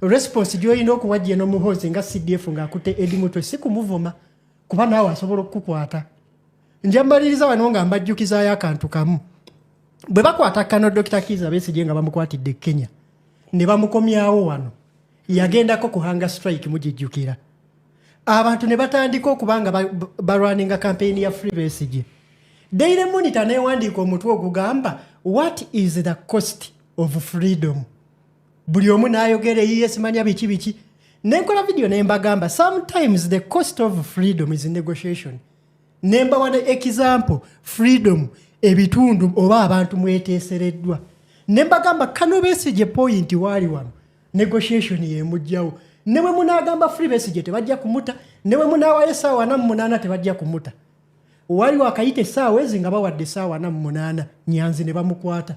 response joyina okuwajja no muhozi nga CDF nga akute edi mutwe sikumuvuma kuba nawe asobola okukwata njambaliriza wano nga mbajjukizaayo akantu kamu bwe bakwata kano Dr. Kiza Besigye nga bamukwatidde Kenya ne bamukomyawo wano yagendako ku hunger strike mujijjukira abantu ne batandika okubanga barwaninga campaign ya Free Besigye Daily Monitor newandiika omutwe ogugamba what is the cost of freedom buli omu n'ayogera yes manya biki nenkola video nembagamba sometimes the cost of freedom is negotiation nemba wana example freedom ebitundu oba abantu mweteesereddwa nembagamba Kano Besigye point wali wano negotiation yemujjawo newe munagamba Free Besigye tebajja kumuta newe munawayo essaawa 48 tebajja kumuta wali wakayite essaawa ezi nga bawadde essaawa 48 Nyanzi ne bamukwata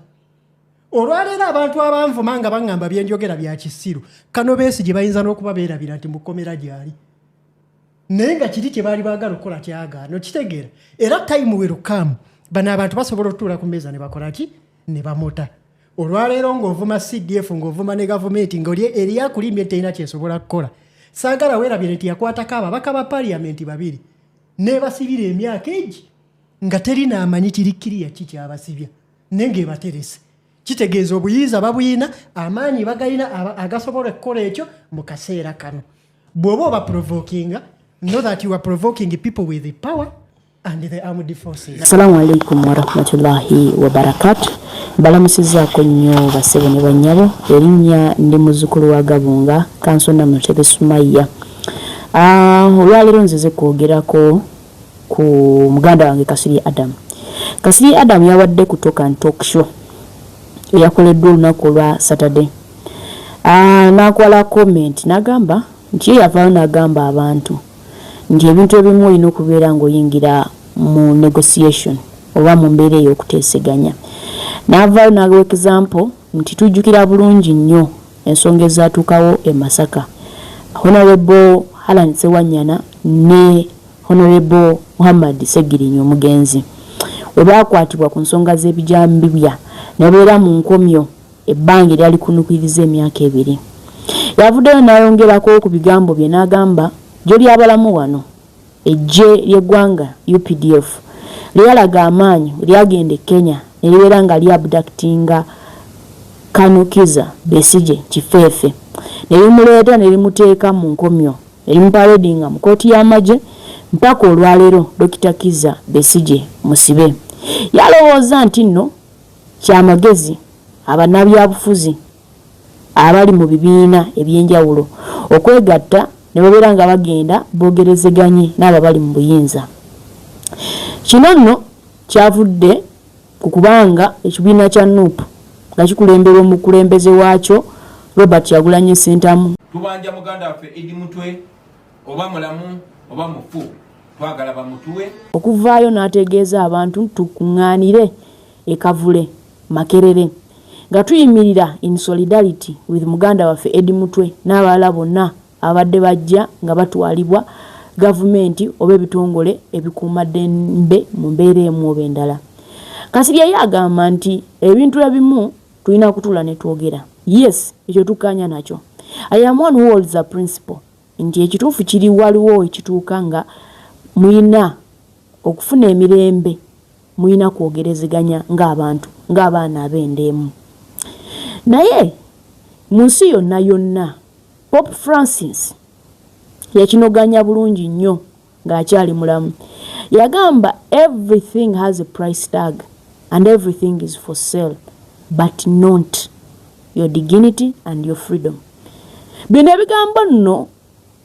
olwaleero abantu abanvuma nga baŋŋamba byenjogera bya kisiru Kano Besigye bayinza n'okuba beerabira nti mukomera gyali naye nga kiri kye baali baagala okukola kyagaano kitegeera era time will come bano abantu basobola otuula ku mmeeza ne bakola ki ne bamuta olwaleero ng'ovuma CDF ng'ovuma ne gavumenti ng'oli eriyakulimye terina kyesobola kukola saagala weerabire nti yakwatako ababaka ba parliament 2 n'ebasibira emyaka egi nga terina amanyi kirikkiriya ki kyabasibya naye ng'ebaterese kitegeeza obuyinza babuyina amaanyi bagayina agasobola okukola ekyo mu kaseera kano bw'oba oba provokinga know that you are provoking people with the power and the armed forces. Assalamu alaikum wa rahmatullahi wa barakatuh. Balamusizzaako nnyo basebo ne bannyabo erinnya ndi muzzukulu wa Gabunga kansona Mutebe Sumayya. Olwaleero nzize kwogerako ku muganda wange Kasirye Adam. Kasirye Adam yawadde ku Talk and Talk show eyakoleddwa olunaku lwa Saturday. N'akola comment n'agamba nti yavaayo n'agamba abantu nti ebintu ebimu olina okubeera ng'oyingira mu negotiation oba mu mbeera ey'okuteeseganya. N'avaayo n'agawa example nti tujjukira bulungi nnyo ensonga ezaatuukawo e Masaka. Honorable Halan Sewanyana ne Honorable Muhammad Segirinyo omugenzi we baakwatibwa ku nsonga z'ebijambibya ne beera mu nkomyo ebbanga eryali kunukiriza emyaka 2. Yavuddeyo n'ayongerako ku bigambo bye n'agamba jjo lyabalamu wano ejje ly'eggwanga UPDF lyalaga amaanyi lyagenda e Kenya ne libeera nga lyabductinga Kano Kiza Besigye kifeefe ne limuleeta ne limuteeka mu nkomyo ne limuparedinga mu kooti y'amagye mpaka olwaleero Dr. Kiza Besigye musibe. Yalowooza nti nno kyamagezi abannabyabufuzi abali mu bibiina ebyenjawulo okwegatta ne babeera nga bagenda boogerezeganye n'abo bali mu buyinza. Kino nno kyavudde ku kubanga ekibiina kya NUP nga kikulemberwa omukulembeze waakyo Robert Yagulanyi Ssentamu. Tubanja muganda waffe Edi Mutwe oba mulamu oba mufu twagala bamutuwe okuvaayo n'ategeeza abantu tukuŋŋaanire ekavule Makerere nga tuyimirira in solidarity with muganda waffe Edi Mutwe n'abalala bonna abadde bajja nga batwalibwa gavumenti oba ebitongole ebikuuma ddembe mu mbeera emu oba endala. Kasirye agamba nti ebintu ebimu tulina kutula ne twogera. Yes, ekyo tukkaanya nakyo. I am one who holds a principle nti ekituufu kiri waliwo ekituuka nga muyina okufuna emirembe muyina kwogerezeganya ng'abantu ng'abaana ab'endeemu. Naye mu nsi yonna yonna Pope Francis yakinoganya bulungi nnyo ng'akyali mulamu. Yagamba everything has a price tag and everything is for sale but not your dignity and your freedom. Bino ebigambo nno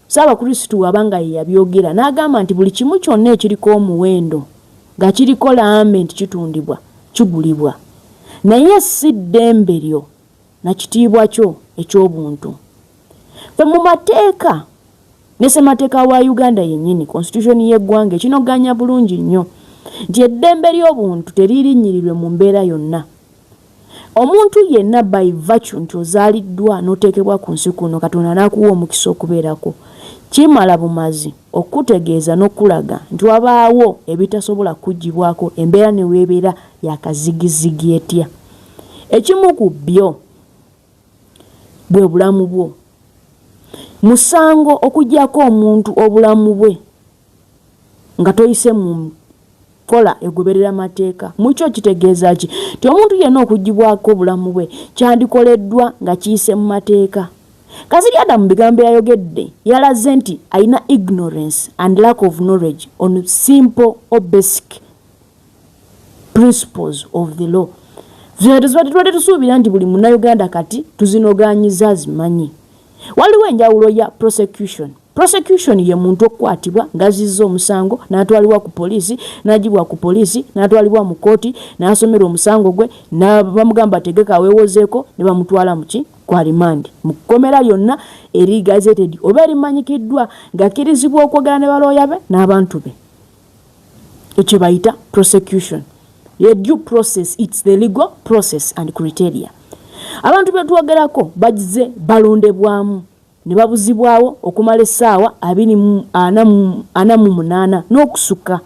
Ssaabakristu abanga yabyogera n'agamba nti buli kimu kyonna ekiriko omuwendo nga kiriko laament kitundibwa kigulibwa naye si ddembe lyo na kitiibwa kyo eky'obuntu. Fe mu mateeka ne ssemateeka wa Uganda yennyini constitution y'eggwanga ekinoganya bulungi nnyo nti eddembe ly'obuntu teririnnyirirwe mu mbeera yonna. Omuntu yenna by virtue nti ozaaliddwa n'oteekebwa ku nsi kuno Katonda n'akuwa omukisa okubeerako kimala bumazi okutegeeza n'okulaga nti wabaawo ebitasobola kuggyibwako embeera ne weebeera yakazigizigi etya. Ekimu ku byo bwe bulamu bwo musango okujjako omuntu obulamu bwe nga toyise mu kola egoberera amateeka. Mukyo kitegeeza ki? Ti omuntu yenna okugibwako obulamu bwe kyandikoleddwa nga kiyise mu mateeka. Kasirye Adam bigambo yayogedde yalaze nti alina ignorance and lack of knowledge on simple or basic principles of the law. Tuzibadde tusuubira nti buli munnayuganda kati tuzinoganyiza zimanyi. Waliwo enjawulo ya prosecution. Prosecution ye muntu okukwatibwa ngazizza omusango n'atwalibwa ku poliisi n'agibwa ku poliisi n'atwalibwa mu kooti n'asomera omusango gwe bamugamba ategeka aweewozeeko ne bamutwala muki kwa remand. Mu kkomera lyonna eri gazetted oba erimanyikiddwa ng'akkirizibwa okwogera ne balooya be n'abantu be. Ekyo bayita prosecution. Ye due process, it's the legal process and criteria. Abantu betwogerako bagize balondebwamu ne babuzibwawo okumala essaawa 48 n'okusuka.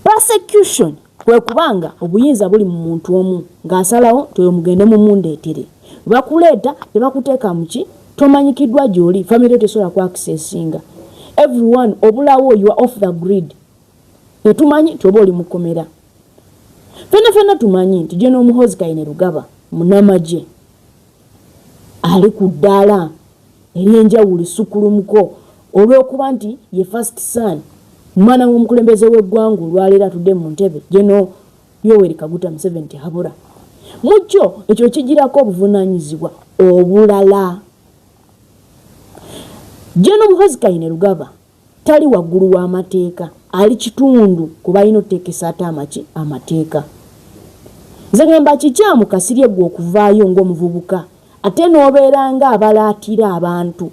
Prosecution kwe kubanga obuyinza buli mu muntu omu ng'asalawo toyo mugende mu mundeetere. Bakuleeta ne bakuteeka muki tomanyikiddwa gy'oli family tesobola ku accessinga. Everyone obulawo you are off the grid. Tetumanyi toba oli mu kkomera. Fena tumanyi nti General Muhoozi Kainerugaba munamaje ali ku ddaala eryenjawulo sukulumuko olw'okuba nti ye first son mwana w'omukulembeze w'eggwanga olwaleero atudde mu ntebe General Yoweri Kaguta Museveni habura. Mukyo ekyo kigirako obuvunaanyizibwa obulala. General Muhoozi Kainerugaba tali waggulu w'amateeka, ali kitundu ku balina oteekesa ate amateeka. Nze ngamba kikyamu Kasirye gwe okuvaayo ng'omuvubuka ate n'obeera ng'abalaatira abantu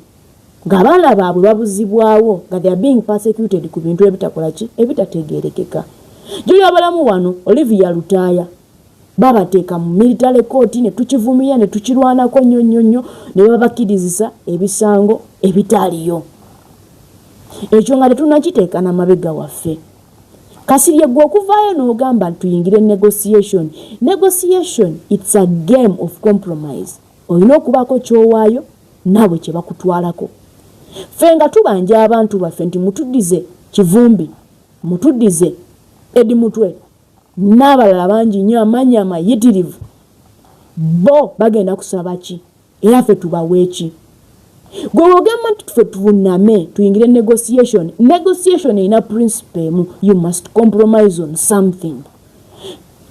ng'abaana baabwe babuzibwawo nga they are being persecuted ku bintu ebitakola ki ebitategeerekeka. Gyoli abalamu wano Olivia Lutaaya babateeka mu military court ne tukivumira ne tukirwanako nnyo ne babakkirizisa ebisango ebitaliyo. Ekyo nga tetunnakiteeka n'amabega waffe. Kasirye gwe okuvaayo n'ogamba tuyingire negotiation. Negotiation, it's a game of compromise. Olina okubaako kyowaayo naabwe kye bakutwalako. Ffe nga tubanja abantu baffe nti mutuddize Kivumbi, mutuddize Edi Mutwe n'abalala bangi nnyo amanyi amayitirivu, bo bagenda kusaba ki era ffe tubawe ki? Gwe ogamba nti ffe tuvuname tuyingire negotiation. Negotiation ina principle emu, you must compromise on something.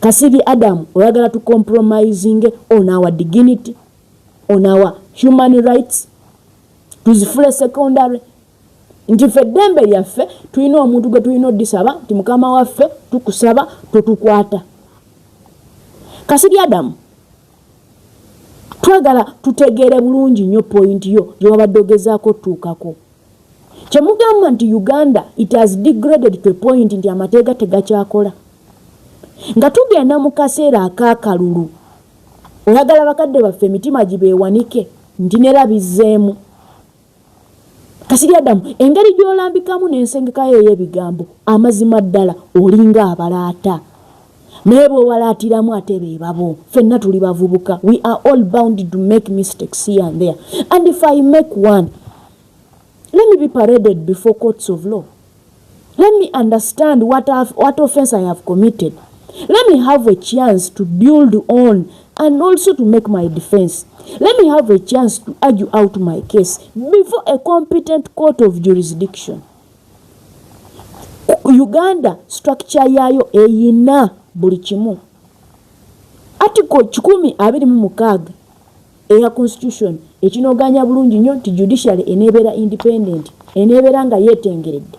Kasirye Adam oyagala tu compromising on our dignity, on our human rights, tuzifule secondary. Nti ffe eddembe lyaffe tulina omuntu gwe tulina oddisaba nti mukama waffe tukusaba totukwata. Kasirye Adam twagala tutegeere bulungi nnyo point yo gy'obadde ogezaako tuukako. Kyemugamba nti Uganda it has degraded to a point nti amateeka tegakyakola. Nga tugenda mu kaseera ak'akalulu oyagala bakadde baffe emitima gibeewanike nti nerabizzeemu. Kasirye Adam engeri gy'olambikamu n'ensengekayo ey'ebigambo amazima ddala olinga abalaata. Naye bw'owalaatiramu ate be babo. Ffenna tuli bavubuka. We are all bound to make mistakes here and there. And if I make one, let me be paraded before courts of law. Let me understand what offense I have committed. Let me have a chance to build on and also to make my defense. Let me have a chance to argue out my case before a competent court of jurisdiction. Uganda structure yayo eyina buli kimu. Article 126 eya constitution ekinoganya bulungi nnyo nti judiciary enebeera independent, enebeera nga yeetengeredde.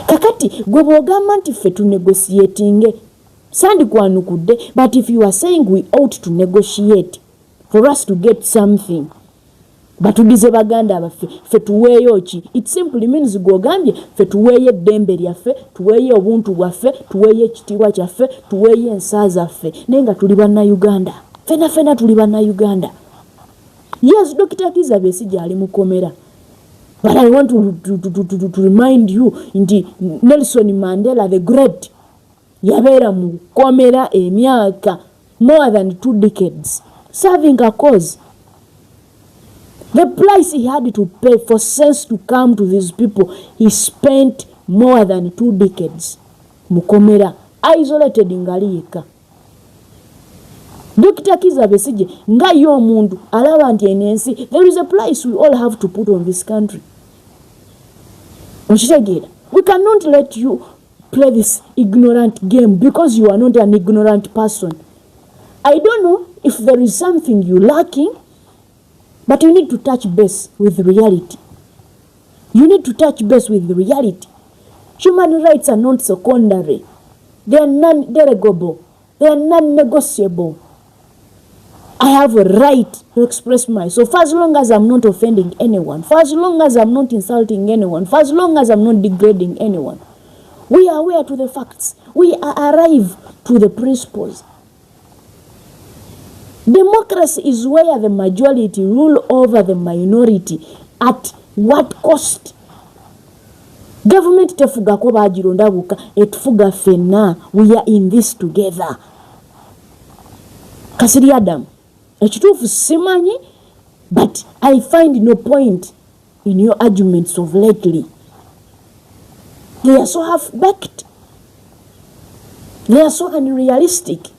Kakati gwe bw'ogamba nti ffe tunegotiatinge sandikwanukudde, but if you are saying we ought to negotiate for us to get something, batudize baganda baffe ffe tuweeyo ki? It simply means gw'ogambye ffe tuweeyo eddembe lyaffe, tuweeyo obuntu bwaffe, tuweeyo ekitiibwa kyaffe, tuweeyo ensa zaffe, naye nga tuli bannayuganda. Ffenna tuli bannayuganda. Yes, Dr. Kizza Besigye ali mu kkomera. But I want to remind you nti Nelson Mandela the Great yabeera mu kkomera emyaka more than 2 decades serving a cause. The price he had to pay for sense to come to these people, he spent more than 2 decades. Mukomera, isolated ngaliika. Dr. Kizza Besigye, nga yo mundu, alaba nti enensi, there is a price we all have to put on this country. We cannot let you play this ignorant game because you are not an ignorant person. I don't know if there is something you're lacking, but you need to touch base with reality. You need to touch base with reality. Human rights are not secondary. They are non-derogable. They are non-negotiable. I have a right to express myself for as long as I'm not offending anyone, for as long as I'm not insulting anyone, for as long as I'm not degrading anyone. We are aware to the facts. We arrive to the principles. Democracy is where the majority rule over the minority. At what cost? Government tefuga ko bajironda buka etufuga fena. We are in this together. Kasirye Adam, ekituufu simanyi, but I find no point in your arguments of lately. They are so half-baked. They are so unrealistic.